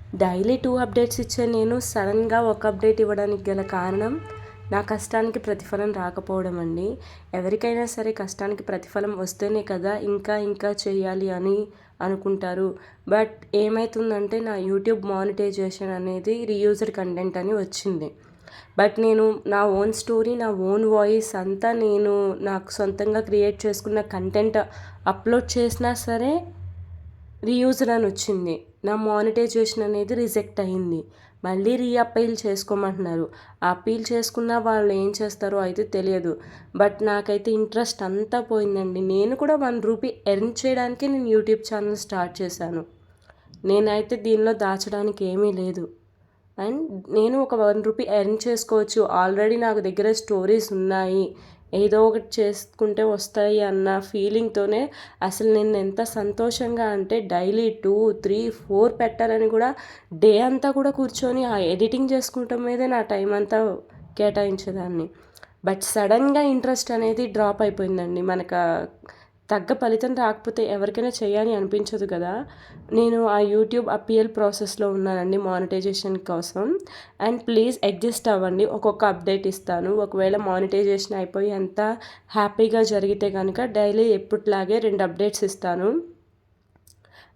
Daily 2 updates ఇచ్చే నేను సడన్గా ఒక అప్డేట్ ఇవ్వడానికి గల కారణం నా కష్టానికి ప్రతిఫలం రాకపోవడం అండి. ఎవరికైనా సరే కష్టానికి ప్రతిఫలం వస్తేనే కదా ఇంకా ఇంకా చేయాలి అని అనుకుంటారు. బట్ ఏమైతుందంటే నా యూట్యూబ్ మానిటైజేషన్ అనేది రీయూజ్డ్ కంటెంట్ అని వచ్చింది. బట్ నేను నా ఓన్ స్టోరీ, నా ఓన్ వాయిస్ అంతా నేను నాకు సొంతంగా క్రియేట్ చేసుకున్న కంటెంట్ అప్లోడ్ చేసినా సరే రీయూజ్డ్ అని వచ్చింది. నా మానిటైజేషన్ అనేది రిజెక్ట్ అయింది. మళ్ళీ అప్పీల్ చేసుకోమంటున్నారు. అప్పీల్ చేసుకున్న వాళ్ళు ఏం చేస్తారో అయితే తెలియదు. బట్ నాకైతే ఇంట్రెస్ట్ అంతా పోయిందండి. నేను కూడా ₹1 ఎర్న్ చేయడానికి నేను యూట్యూబ్ ఛానల్ స్టార్ట్ చేశాను. నేనైతే దీనిలో దాచడానికి ఏమీ లేదు. అండ్ నేను ఒక ₹1 ఎర్న్ చేసుకోవచ్చు. ఆల్రెడీ నాకు దగ్గర స్టోరీస్ ఉన్నాయి, ఏదో ఒకటి చేసుకుంటే వస్తాయి అన్న ఫీలింగ్తోనే అసలు నేను ఎంత సంతోషంగా అంటే డైలీ 2, 3, 4 పెట్టాలని కూడా డే అంతా కూడా కూర్చొని ఆ ఎడిటింగ్ చేసుకుంటాం మీదే నా టైం అంతా కేటాయించేదాన్ని. బట్ సడన్గా ఇంట్రెస్ట్ అనేది డ్రాప్ అయిపోయిందండి. మనకు తగ్గ ఫలితం రాకపోతే ఎవరికైనా చేయాలి అనిపించదు కదా. నేను ఆ యూట్యూబ్ అప్పీల్ ప్రాసెస్లో ఉన్నానండి మానిటైజేషన్ కోసం. అండ్ ప్లీజ్ అడ్జస్ట్ అవ్వండి, ఒక్కొక్క అప్డేట్ ఇస్తాను. ఒకవేళ మానిటైజేషన్ అయిపోయి అంతా హ్యాపీగా జరిగితే కనుక డైలీ ఎప్పటిలాగే 2 అప్డేట్స్ ఇస్తాను.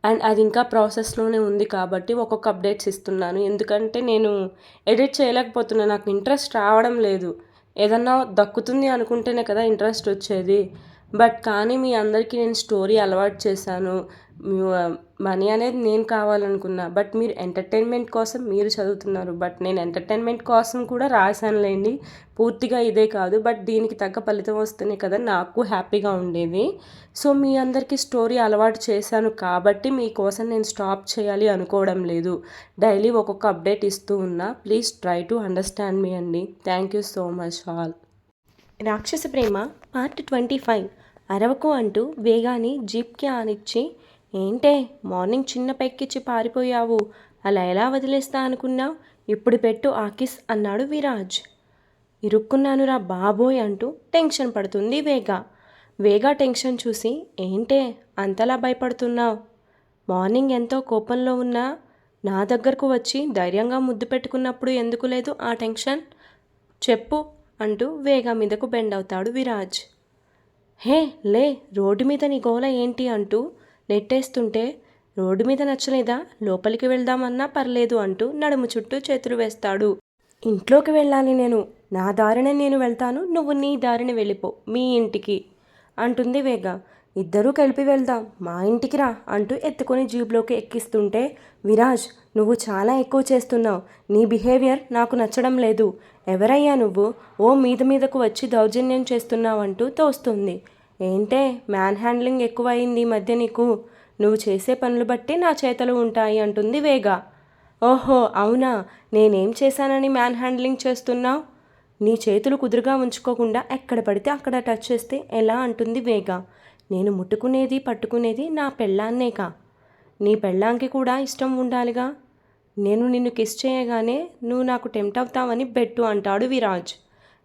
అండ్ అది ఇంకా ప్రాసెస్లోనే ఉంది కాబట్టి ఒక్కొక్క అప్డేట్స్ ఇస్తున్నాను. ఎందుకంటే నేను ఎడిట్ చేయలేకపోతున్నాను, నాకు ఇంట్రెస్ట్ రావడం లేదు. ఏదన్నా దక్కుతుంది అనుకుంటేనే కదా ఇంట్రెస్ట్ వచ్చేది. బట్ కానీ మీ అందరికీ నేను స్టోరీ అలవాటు చేశాను. మనీ అనేది నేను కావాలనుకున్నా. బట్ మీరు ఎంటర్టైన్మెంట్ కోసం మీరు చదువుతున్నారు. బట్ నేను ఎంటర్టైన్మెంట్ కోసం కూడా రాశానులేండి, పూర్తిగా ఇదే కాదు. బట్ దీనికి తగ్గ ఫలితం వస్తేనే కదా నాకు హ్యాపీగా ఉండేది. సో మీ అందరికీ స్టోరీ అలవాటు చేశాను కాబట్టి మీకోసం నేను స్టాప్ చేయాలి అనుకోవడం లేదు. డైలీ ఒక్కొక్క అప్డేట్ ఇస్తూ ఉన్నా. ప్లీజ్ ట్రై టు అండర్స్టాండ్ మీ అండి. Thank you so much all. రాక్షస ప్రేమ పార్ట్ 25. అరవకు అంటూ వేగాని జీప్కి ఆనిచ్చి, ఏంటే మార్నింగ్ చిన్న పెక్కిచ్చి పారిపోయావు, అలా ఎలా వదిలేస్తా అనుకున్నావు, ఇప్పుడు పెట్టు ఆకిస్ అన్నాడు విరాజ్. ఇరుక్కున్నానురా బాబోయ్ అంటూ టెన్షన్ పడుతుంది వేగా టెన్షన్ చూసి, ఏంటే అంతలా భయపడుతున్నావు, మార్నింగ్ ఎంతో కోపంలో ఉన్నా నా దగ్గరకు వచ్చి ధైర్యంగా ముద్దు పెట్టుకున్నప్పుడు ఎందుకు లేదు ఆ టెన్షన్, చెప్పు అంటూ వేగా మీదకు బెండ్ అవుతాడు విరాజ్. హే లే, రోడ్డు మీద నీ గోల ఏంటి అంటూ నెట్టేస్తుంటే, రోడ్డు మీద నచ్చలేదా, లోపలికి వెళ్దామన్నా పర్లేదు అంటూ నడుము చుట్టూ చేతులు వేస్తాడు. ఇంట్లోకి వెళ్ళాలి నేను, నా దారిన నేను వెళ్తాను, నువ్వు నీ దారిన వెళ్ళిపో మీ ఇంటికి అంటుంది వేగ. ఇద్దరూ కలిపి వెళ్దాం, మా ఇంటికి రా అంటూ ఎత్తుకొని జీబ్లోకి ఎక్కిస్తుంటే, విరాజ్ నువ్వు చాలా ఎక్కువ చేస్తున్నావు, నీ బిహేవియర్ నాకు నచ్చడం లేదు, ఎవరయ్యా నువ్వు, ఓ మీదకు వచ్చి దౌర్జన్యం చేస్తున్నావంటూ తోస్తుంది. ఏంటే మ్యాన్ హ్యాండ్లింగ్ ఎక్కువయింది ఈ మధ్య నీకు, నువ్వు చేసే పనులు బట్టి నా చేతలు ఉంటాయి అంటుంది వేగ. ఓహో అవునా, నేనేం చేశానని మ్యాన్ హ్యాండ్లింగ్ చేస్తున్నావు, నీ చేతులు కుదురుగా ఉంచుకోకుండా ఎక్కడ పడితే అక్కడ టచ్ చేస్తే ఎలా అంటుంది వేగ. నేను ముట్టుకునేది పట్టుకునేది నా పెళ్ళాన్నేకా, నీ పెళ్ళాంకి కూడా ఇష్టం ఉండాలిగా, నేను నిన్ను కిస్ చేయగానే నువ్వు నాకు టెంప్ట్ అవుతావని బెట్టు అంటాడు విరాజ్.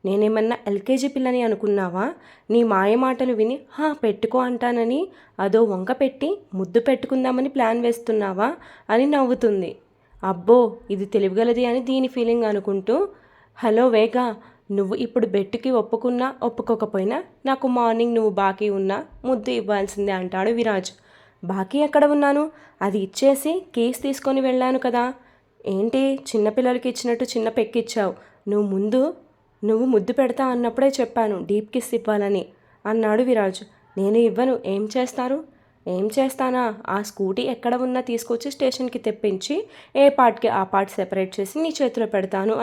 నేనేమన్నా ఎల్కేజీ పిల్లని అనుకున్నావా, నీ మాయ మాటలు విని పెట్టుకో అంటానని అదో వంక పెట్టి ముద్దు పెట్టుకుందామని ప్లాన్ వేస్తున్నావా అని నవ్వుతుంది. అబ్బో ఇది తెలివిగలది అని దీని ఫీలింగ్ అనుకుంటూ, హలో వేగా, నువ్వు ఇప్పుడు బెట్టుకి ఒప్పుకున్నా ఒప్పుకోకపోయినా నాకు మార్నింగ్ నువ్వు బాకీ ఉన్నా ముద్దు ఇవ్వాల్సిందే అంటాడు విరాజ్. బాకీ ఎక్కడ ఉన్నాను, అది ఇచ్చేసి కేస్ తీసుకొని వెళ్ళాను కదా, ఏంటి చిన్నపిల్లలకి ఇచ్చినట్టు చిన్న పెక్కిచ్చావు, నువ్వు ముద్దు పెడతా అన్నప్పుడే చెప్పాను డీప్ కిస్ ఇవ్వాలని అన్నాడు విరాజ్. నేను ఇవ్వను, ఏం చేస్తానా, ఆ స్కూటీ ఎక్కడ ఉన్నా తీసుకొచ్చి స్టేషన్కి తెప్పించి ఏ పార్ట్కి ఆ పార్ట్ సెపరేట్ చేసి నీ చేతిలో పెడతాను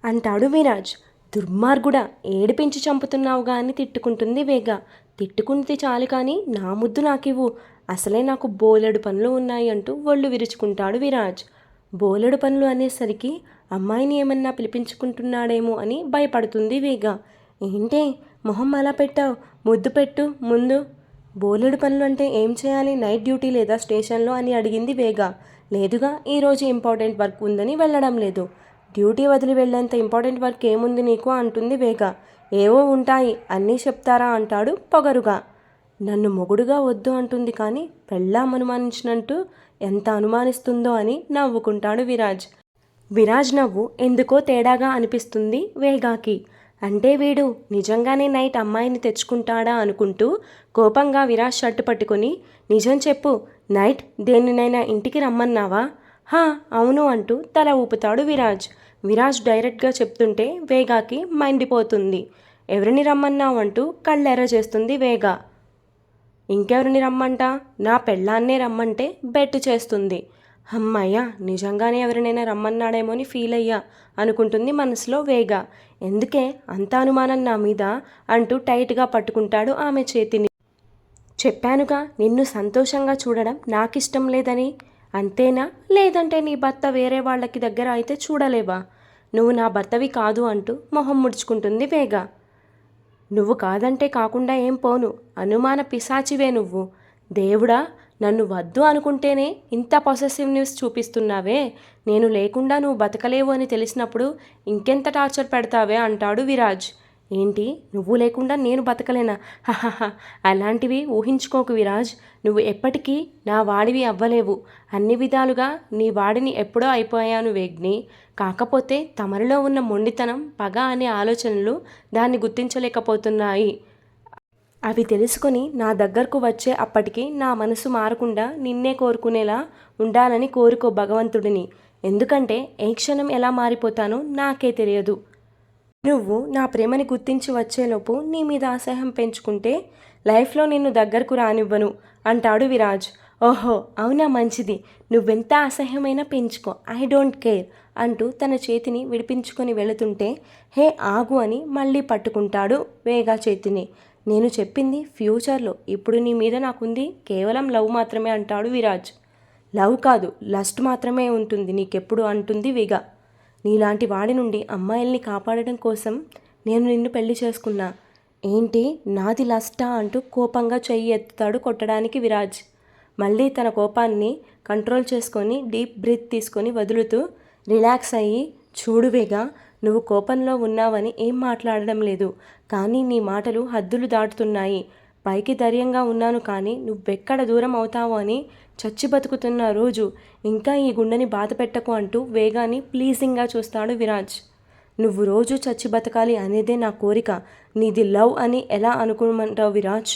అంటాడు విరాజ్. దుర్మార్గుడా, ఏడిపించి చంపుతున్నావుగా అని తిట్టుకుంటుంది వేగ. తిట్టుకుంది చాలు కానీ నా ముద్దు నాకివ్వు, అసలే నాకు బోలెడు పనులు ఉన్నాయి అంటూ ఒళ్ళు విరుచుకుంటాడు విరాజ్. బోలెడు పనులు అనేసరికి అమ్మాయిని ఏమన్నా పిలిపించుకుంటున్నాడేమో అని భయపడుతుంది వేగ. ఏంటే మొహం అలా పెట్టావు, ముద్దు పెట్టు ముందు, బోలెడు పనులు అంటే ఏం చేయాలి, నైట్ డ్యూటీ లేదా స్టేషన్లో అని అడిగింది వేగ. లేదుగా, ఈరోజు ఇంపార్టెంట్ వర్క్ ఉందని వెళ్ళడం లేదు. డ్యూటీ వదిలి వెళ్ళేంత ఇంపార్టెంట్ వర్క్ ఏముంది నీకు అంటుంది వేగ. ఏవో ఉంటాయి, అన్నీ చెప్తారా అంటాడు పొగరుగా. నన్ను మొగుడుగా వద్దు అంటుంది కానీ పెళ్ళాం అనుమానించినట్టు ఎంత అనుమానిస్తుందో అని నవ్వుకుంటాడు విరాజ్. విరాజ్ నవ్వు ఎందుకో తేడాగా అనిపిస్తుంది వేగాకి. అంటే వీడు నిజంగానే నైట్ అమ్మాయిని తెచ్చుకుంటాడా అనుకుంటూ కోపంగా విరాజ్ షర్టు పట్టుకొని, నిజం చెప్పు, నైట్ దేనినైనా ఇంటికి రమ్మన్నావా? హా అవును అంటూ తల ఊపుతాడు విరాజ్. విరాజ్ డైరెక్ట్గా చెప్తుంటే వేగాకి మండిపోతుంది. ఎవరిని రమ్మన్నావు అంటూ కళ్ళెర్ర చేస్తుంది వేగ. ఇంకెవరిని రమ్మంటా, నా పెళ్ళాన్నే రమ్మంటే బెట్టు చేస్తుంది. అమ్మయ్య, నిజంగానే ఎవరినైనా రమ్మన్నాడేమో అని ఫీల్ అయ్యా అనుకుంటుంది మనసులో వేగ. ఎందుకే అంత అనుమానం నా మీద అంటూ టైట్గా పట్టుకుంటాడు ఆమె చేతిని. చెప్పానుగా నిన్ను సంతోషంగా చూడడం నాకిష్టం లేదని. అంతేనా, లేదంటే నీ భర్త వేరే వాళ్ళకి దగ్గర అయితే చూడలేవా? నువ్వు నా భర్తవి కాదు అంటూ మొహం ముడుచుకుంటుంది వేగ. నువ్వు కాదంటే కాకుండా ఏం పోను, అనుమాన పిశాచివే నువ్వు. దేవుడా, నన్ను వద్దు అనుకుంటేనే ఇంత పొసెసివ్నెస్ చూపిస్తున్నావే, నేను లేకుండా నువ్వు బతకలేవు అని తెలిసినప్పుడు ఇంకెంత టార్చర్ పెడతావే అంటాడు విరాజ్. ఏంటి, నువ్వు లేకుండా నేను బతకలేనా? హహహ, అలాంటివి ఊహించుకోకు విరాజ్. నువ్వు ఎప్పటికీ నా వాడివి అవ్వలేవు. అన్ని విధాలుగా నీ వాడిని ఎప్పుడో అయిపోయాను వేగ్ని. కాకపోతే తమరిలో ఉన్న మొండితనం, పగ అనే ఆలోచనలు దాన్ని గుర్తించలేకపోతున్నాయి. అవి తెలుసుకొని నా దగ్గరకు వచ్చే అప్పటికి నా మనసు మారకుండా నిన్నే కోరుకునేలా ఉండాలని కోరుకో భగవంతుడిని. ఎందుకంటే ఏ క్షణం ఎలా మారిపోతానో నాకే తెలియదు. నువ్వు నా ప్రేమని గుర్తించి వచ్చేలోపు నీ మీద అసహ్యం పెంచుకుంటే లైఫ్లో నిన్ను దగ్గరకు రానివ్వను అంటాడు విరాజ్. ఓహో అవునా, మంచిది, నువ్వెంత అసహ్యమైనా పెంచుకో, ఐ డోంట్ కేర్ అంటూ తన చేతిని విడిపించుకొని వెళుతుంటే హే ఆగు అని మళ్ళీ పట్టుకుంటాడు వేగా చేతిని. నేను చెప్పింది ఫ్యూచర్లో, ఇప్పుడు నీ మీద నాకుంది కేవలం లవ్ మాత్రమే అంటాడు విరాజ్. లవ్ కాదు, లస్ట్ మాత్రమే ఉంటుంది నీకెప్పుడు అంటుంది వేగ. నీలాంటి వాడి నుండి అమ్మాయిల్ని కాపాడడం కోసం నేను నిన్ను పెళ్లి చేసుకున్నా. ఏంటి, నాది లస్టా అంటూ కోపంగా చెయ్యి ఎత్తుతాడు కొట్టడానికి విరాజ్. మళ్ళీ తన కోపాన్ని కంట్రోల్ చేసుకొని డీప్ బ్రీత్ తీసుకొని వదులుతూ రిలాక్స్ అయ్యి, చూడువేగా, నువ్వు కోపంలో ఉన్నావని ఏం మాట్లాడడం లేదు, కానీ నీ మాటలు హద్దులు దాటుతున్నాయి. పైకి ధైర్యంగా ఉన్నాను, కానీ నువ్వెక్కడ దూరం అవుతావో అని చచ్చి బతుకుతున్న రోజు ఇంకా ఈ గుండెని బాధ పెట్టకు అంటూ వేగాన్ని ప్లీజింగ్గా చూస్తాడు విరాజ్. నువ్వు రోజు చచ్చి బతకాలి అనేదే నా కోరిక, నీది లవ్ అని ఎలా అనుకోమంటావు విరాజ్?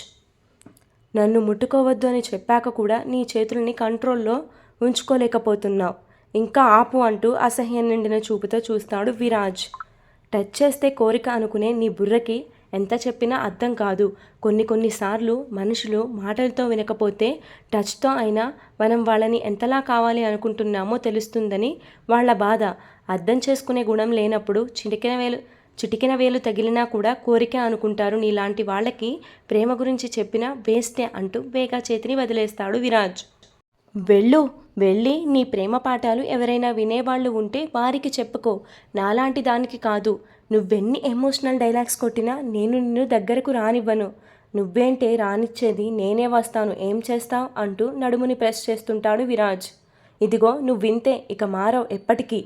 నన్ను ముట్టుకోవద్దు అని చెప్పాక కూడా నీ చేతుల్ని కంట్రోల్లో ఉంచుకోలేకపోతున్నావు. ఇంకా ఆపు అంటూ అసహ్యం నిండిన చూపుతో చూస్తాడు విరాజ్. టచ్ చేస్తే కోరిక అనుకునే నీ బుర్రకి ఎంత చెప్పినా అర్థం కాదు. కొన్నిసార్లు మనుషులు మాటలతో వినకపోతే టచ్తో అయినా మనం వాళ్ళని ఎంతలా కావాలి అనుకుంటున్నామో తెలుస్తుందని వాళ్ళ బాధ. అర్థం చేసుకునే గుణం లేనప్పుడు చిటికెన వేలు తగిలినా కూడా కోరిక అనుకుంటారు. నీలాంటి వాళ్ళకి ప్రేమ గురించి చెప్పినా వేస్టే అంటూ వేగా చేతిని వదిలేస్తాడు విరాజ్. వెళ్ళి నీ ప్రేమ పాఠాలు ఎవరైనా వినేవాళ్ళు ఉంటే వారికి చెప్పుకో, నాలాంటి దానికి కాదు. నువ్వెన్ని ఎమోషనల్ డైలాగ్స్ కొట్టినా నేను నిన్ను దగ్గరకు రానివ్వను. నువ్వేంటే రానిచ్చేది, నేనే వస్తాను, ఏం చేస్తావు అంటూ నడుముని ప్రెస్ చేస్తుంటాడు విరాజ్. ఇదిగో నువ్వింతే, ఇక మారవు ఎప్పటికీ.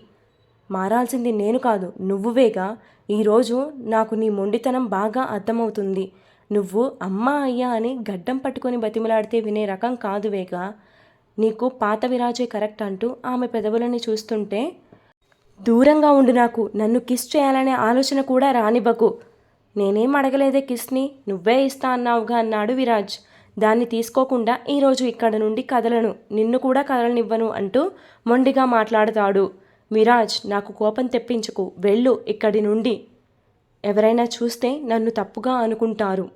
మారాల్సింది నేను కాదు నువ్వువేగా. ఈరోజు నాకు నీ మొండితనం బాగా అర్థమవుతుంది. నువ్వు అమ్మా అయ్యా అని గడ్డం పట్టుకొని బతిమలాడితే వినే రకం కాదు వేగా. నీకు పాత విరాజే కరెక్ట్ అంటూ ఆమె పెదవులని చూస్తుంటే, దూరంగా ఉండు, నాకు నన్ను కిస్ చేయాలనే ఆలోచన కూడా రానివ్వకు. నేనేం అడగలేదే కిస్ని, నువ్వే ఇస్తా అన్నావుగా అన్నాడు విరాజ్. దాన్ని తీసుకోకుండా ఈరోజు ఇక్కడ నుండి కదలను, నిన్ను కూడా కదలనివ్వను అంటూ మొండిగా మాట్లాడతాడు. విరాజ్, నాకు కోపం తెప్పించుకు, వెళ్ళు ఇక్కడి నుండి. ఎవరైనా చూస్తే నన్ను తప్పుగా అనుకుంటారు.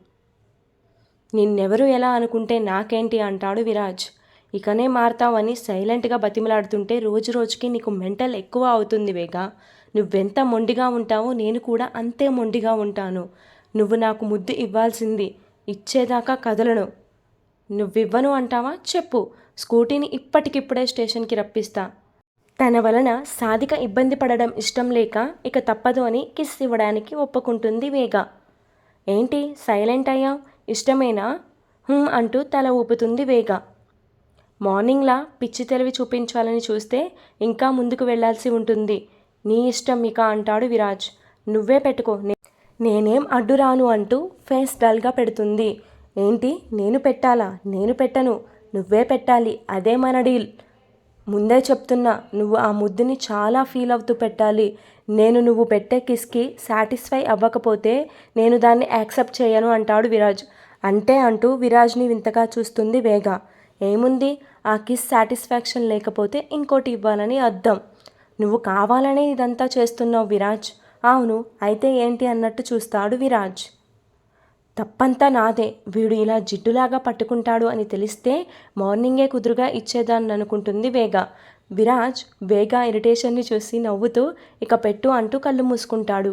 నిన్నెవరు ఎలా అనుకుంటే నాకేంటి అంటాడు విరాజ్. ఇకనే మారతావని సైలెంట్గా బతిమలాడుతుంటే రోజు రోజుకి నీకు మెంటల్ ఎక్కువ అవుతుంది వేగా. నువ్వెంత మొండిగా ఉంటావో నేను కూడా అంతే మొండిగా ఉంటాను. నువ్వు నాకు ముద్దు ఇవ్వాల్సింది, ఇచ్చేదాకా కదలను. నువ్వివ్వను అంటావా? చెప్పు, స్కూటీని ఇప్పటికిప్పుడే స్టేషన్కి రప్పిస్తా. తన వలన సాధిక ఇబ్బంది పడడం ఇష్టం లేక ఇక తప్పదు అని కిస్ ఇవ్వడానికి ఒప్పుకుంటుంది వేగ. ఏంటి సైలెంట్ అయ్యావు, ఇష్టమేనా? అంటూ తల ఊపుతుంది వేగ. మార్నింగ్లా పిచ్చి తెలివి చూపించాలని చూస్తే ఇంకా ముందుకు వెళ్లాల్సి ఉంటుంది. నీ ఇష్టం ఇక అంటాడు విరాజ్. నువ్వే పెట్టుకో, నేనేం అడ్డురాను అంటూ ఫేస్ డల్గా పెడుతుంది. ఏంటి నేను పెట్టాలా? నేను పెట్టను, నువ్వే పెట్టాలి, అదే మన డీల్ ముందే చెప్తున్నా, నువ్వు ఆ ముద్దుని చాలా ఫీల్ అవుతూ పెట్టాలి. నువ్వు పెట్టే కిస్కి సాటిస్ఫై అవ్వకపోతే నేను దాన్ని యాక్సెప్ట్ చేయను అంటాడు విరాజ్. అంటే అంటూ విరాజ్ని వింతగా చూస్తుంది వేగ. ఏముంది, ఆ కిస్ సాటిస్ఫాక్షన్ లేకపోతే ఇంకోటి ఇవ్వాలని అర్థం. నువ్వు కావాలనే ఇదంతా చేస్తున్నావు విరాజ్. అవును, అయితే ఏంటి అన్నట్టు చూస్తాడు విరాజ్. తప్పంతా నాదే. వీడు ఇలా జిడ్డులాగా పట్టుకుంటాడు అని తెలిస్తే మార్నింగే కుదురుగా ఇచ్చేదాన్ని అనుకుంటుంది వేగ. విరాజ్ వేగ ఇరిటేషన్ని చూసి నవ్వుతూ ఇక పెట్టు అంటూ కళ్ళు మూసుకుంటాడు.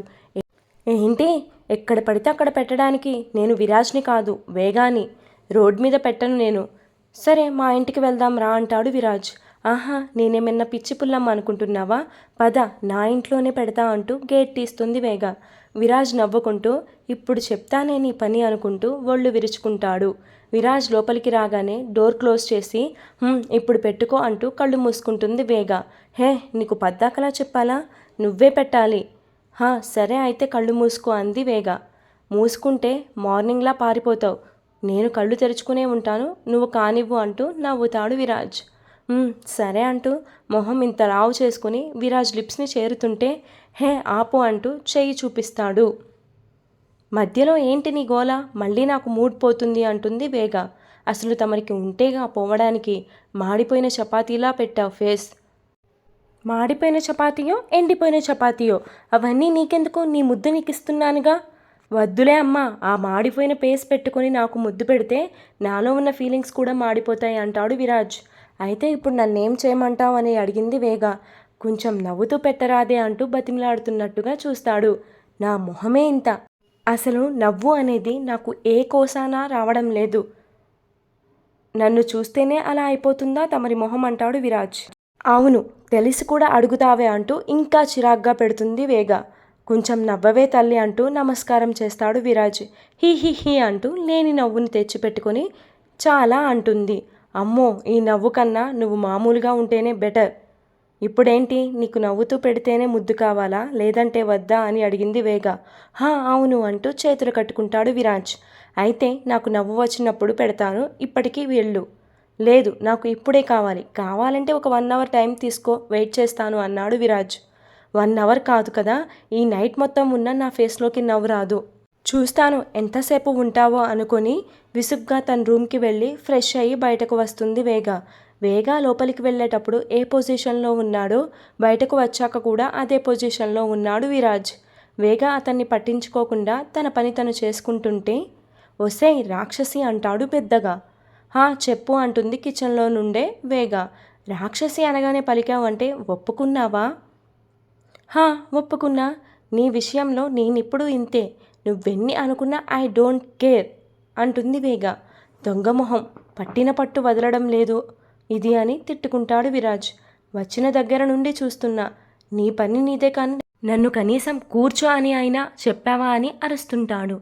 ఏంటి, ఎక్కడ పడితే అక్కడ పెట్టడానికి? నేను విరాజ్ని కాదు, వేగాని. రోడ్ మీద పెట్టను నేను. సరే, మా ఇంటికి వెళ్దాం రా అంటాడు విరాజ్. ఆహా, నేనేమన్నా పిచ్చి పుల్లమ్మ అనుకుంటున్నావా? పద, నా ఇంట్లోనే పెడతా అంటూ గేట్ తీస్తుంది వేగ. విరాజ్ నవ్వుకుంటూ ఇప్పుడు చెప్తానే నీ పని అనుకుంటూ ఒళ్ళు విరుచుకుంటాడు. విరాజ్ లోపలికి రాగానే డోర్ క్లోజ్ చేసి ఇప్పుడు పెట్టుకో అంటూ కళ్ళు మూసుకుంటుంది వేగ. హే, నీకు పద్దాకలా చెప్పాలా? నువ్వే పెట్టాలి. సరే అయితే కళ్ళు మూసుకో అంది వేగ. మూసుకుంటే మార్నింగ్లా పారిపోతావు. నేను కళ్ళు తెరుచుకునే ఉంటాను, నువ్వు కానివ్వు అంటూ నవ్వుతాడు విరాజ్. సరే అంటూ మొహం ఇంత రావు చేసుకుని విరాజ్ లిప్స్ని చేరుతుంటే హే ఆపు అంటూ చెయ్యి చూపిస్తాడు. మధ్యలో ఏంటి నీ గోల? మళ్ళీ నాకు మూడ్ పోతుంది అంటుంది వేగ. అసలు తమరికి ఉంటేగా పోవడానికి. మాడిపోయిన చపాతీలా పెట్టావు ఫేస్. మాడిపోయిన చపాతీయో ఎండిపోయిన చపాతీయో అవన్నీ నీకెందుకు? నీ ముద్దు నీకు ఇస్తున్నానుగా. వద్దులే అమ్మా, ఆ మాడిపోయిన పేస్ పెట్టుకొని నాకు ముద్దు పెడితే నాలో ఉన్న ఫీలింగ్స్ కూడా మాడిపోతాయి అంటాడు విరాజ్. అయితే ఇప్పుడు నన్నేం చేయమంటావు అని అడిగింది వేగ. కొంచెం నవ్వుతూ పెట్టరాదే అంటూ బతిమలాడుతున్నట్టుగా చూస్తాడు. నా మొహమే ఇంత. అసలు నవ్వు అనేది నాకు ఏ కోసానా రావడం లేదు. నన్ను చూస్తేనే అలా అయిపోతుందా తమరి మొహం అంటాడు విరాజ్. అవును, తెలిసి కూడా అడుగుతావే అంటూ ఇంకా చిరాగ్గా పెడుతుంది వేగ. కొంచెం నవ్వవే తల్లి అంటూ నమస్కారం చేస్తాడు విరాజ్. హీ హీ హీ అంటూ లేని నవ్వుని తెచ్చిపెట్టుకొని చాలా అంటుంది. అమ్మో, ఈ నవ్వు కన్నా నువ్వు మామూలుగా ఉంటేనే బెటర్. ఇప్పుడేంటి, నీకు నవ్వుతూ పెడితేనే ముద్దు కావాలా లేదంటే వద్దా అని అడిగింది వేగ. అవును అంటూ చేతులు కట్టుకుంటాడు విరాజ్. అయితే నాకు నవ్వు వచ్చినప్పుడు పెడతాను, ఇప్పటికీ వెళ్ళు. లేదు, నాకు ఇప్పుడే కావాలంటే ఒక 1 అవర్ టైం తీసుకో, వెయిట్ చేస్తాను అన్నాడు విరాజ్. 1 అవర్ కాదు కదా, ఈ నైట్ మొత్తం ఉన్న నా ఫేస్లోకి నవ్వు రాదు. చూస్తాను ఎంతసేపు ఉంటావో అనుకొని విసుగ్గా తన రూమ్కి వెళ్ళి ఫ్రెష్ అయ్యి బయటకు వస్తుంది వేగ. వేగ లోపలికి వెళ్ళేటప్పుడు ఏ పొజిషన్లో ఉన్నాడో బయటకు వచ్చాక కూడా అదే పొజిషన్లో ఉన్నాడు విరాజ్. వేగ అతన్ని పట్టించుకోకుండా తన పని తను చేసుకుంటుంటే ఒసేయ్ రాక్షసి అంటాడు పెద్దగా. చెప్పు అంటుంది కిచెన్లో నుండే వేగ. రాక్షసి అనగానే పలికావంటే ఒప్పుకున్నావా? ఒప్పుకున్నా. నీ విషయంలో నేనిప్పుడు ఇంతే. నువ్వెన్ని అనుకున్నా ఐ డోంట్ కేర్ అంటుంది వేగ. దొంగమొహం, పట్టిన పట్టు వదలడం లేదు ఇది అని తిట్టుకుంటాడు విరాజ్. వచ్చిన దగ్గర నుండి చూస్తున్నా, నీ పని నీదే కానీ నన్ను కనీసం కూర్చో అని అయినా చెప్పావా అని అరుస్తుంటాడు.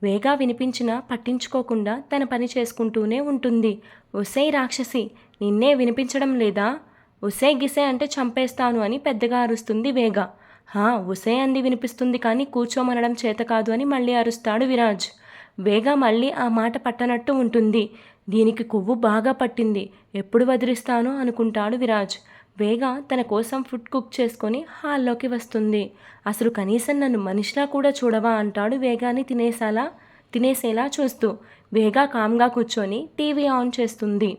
వేగా వినిపించినా పట్టించుకోకుండా తన పని చేసుకుంటూనే ఉంటుంది. ఒసేయ్ రాక్షసి, నిన్నే వినిపించడం లేదా? ఒసే గిసే అంటే చంపేస్తాను అని పెద్దగా అరుస్తుంది వేగ. ఒసే అంది వినిపిస్తుంది కానీ కూర్చోమనడం చేత కాదు అని మళ్ళీ అరుస్తాడు విరాజ్. వేగ మళ్ళీ ఆ మాట పట్టనట్టు ఉంటుంది. దీనికి కొవ్వు బాగా పట్టింది, ఎప్పుడు వదిలిస్తానో అనుకుంటాడు విరాజ్. వేగ తన కోసం ఫుడ్ కుక్ చేసుకొని హాల్లోకి వస్తుంది. అసలు కనీసం నన్ను మనిషిలా కూడా చూడవా అంటాడు వేగాని తినేసేలా చూస్తూ. వేగ కామ్గా కూర్చొని టీవీ ఆన్ చేస్తుంది.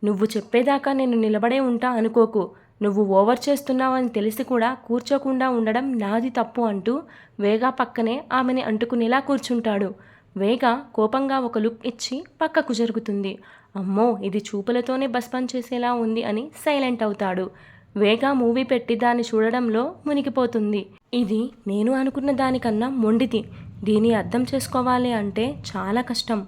నువ్వు చెప్పేదాకా నేను నిలబడే ఉంటా అనుకోకు. నువ్వు ఓవర్ చేస్తున్నావని తెలిసి కూడా కూర్చోకుండా ఉండడం నాది తప్పు అంటూ వేగ పక్కనే ఆమెని అంటుకునేలా కూర్చుంటాడు. వేగ కోపంగా ఒక లుక్ ఇచ్చి పక్కకు జరుగుతుంది. అమ్మో, ఇది చూపులతోనే భస్మం చేసేలా ఉంది అని సైలెంట్ అవుతాడు. వేగ మూవీ పెట్టి దాన్ని చూడడంలో మునిగిపోతుంది. ఇది నేను అనుకున్న దానికన్నా మొండిది. దీన్ని అర్థం చేసుకోవాలి అంటే చాలా కష్టం.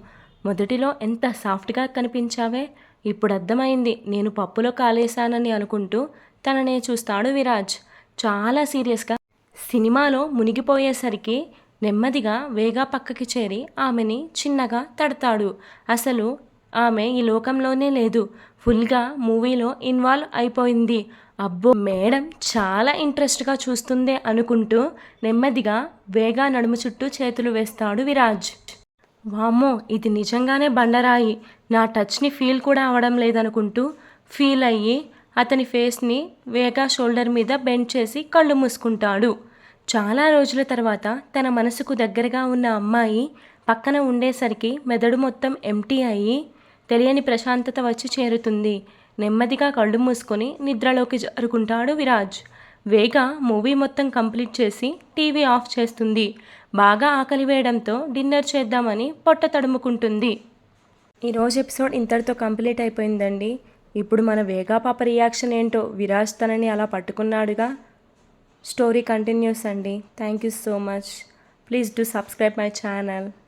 మొదటిలో ఎంత సాఫ్ట్గా కనిపించావే, ఇప్పుడు అర్థమైంది నేను పప్పులో కాలేశానని అనుకుంటూ తననే చూస్తాడు విరాజ్ చాలా సీరియస్గా. సినిమాలో మునిగిపోయేసరికి నెమ్మదిగా వేగా పక్కకి చేరి ఆమెని చిన్నగా తడతాడు. అసలు ఆమె ఈ లోకంలోనే లేదు, ఫుల్గా మూవీలో ఇన్వాల్వ్ అయిపోయింది. అబ్బో, మేడం చాలా ఇంట్రెస్ట్గా చూస్తుందే అనుకుంటూ నెమ్మదిగా వేగా నడుము చుట్టూ చేతులు వేస్తాడు విరాజ్. వామ్మో, ఇది నిజంగానే బండరాయి, నా టచ్ని ఫీల్ కూడా అవడం లేదనుకుంటూ ఫీల్ అయ్యి అతని ఫేస్ని వేగా షోల్డర్ మీద బెండ్ చేసి కళ్ళు మూసుకుంటాడు. చాలా రోజుల తర్వాత తన మనసుకు దగ్గరగా ఉన్న అమ్మాయి పక్కన ఉండేసరికి మెదడు మొత్తం ఎంటీ అయ్యి తెలియని ప్రశాంతత వచ్చి చేరుతుంది. నెమ్మదిగా కళ్ళు మూసుకొని నిద్రలోకి జారుకుంటాడు విరాజ్. వేగ మూవీ మొత్తం కంప్లీట్ చేసి టీవీ ఆఫ్ చేస్తుంది. బాగా ఆకలి వేయడంతో డిన్నర్ చేద్దామని పొట్ట తడుముకుంటుంది. ఈరోజు ఎపిసోడ్ ఇంతటితో కంప్లీట్ అయిపోయిందండి. ఇప్పుడు మన వేగా పాప రియాక్షన్ ఏంటో, విరాజ్ తనని అలా పట్టుకున్నాడుగా. స్టోరీ కంటిన్యూస్ అండి. Thank you so much. Please do subscribe my channel.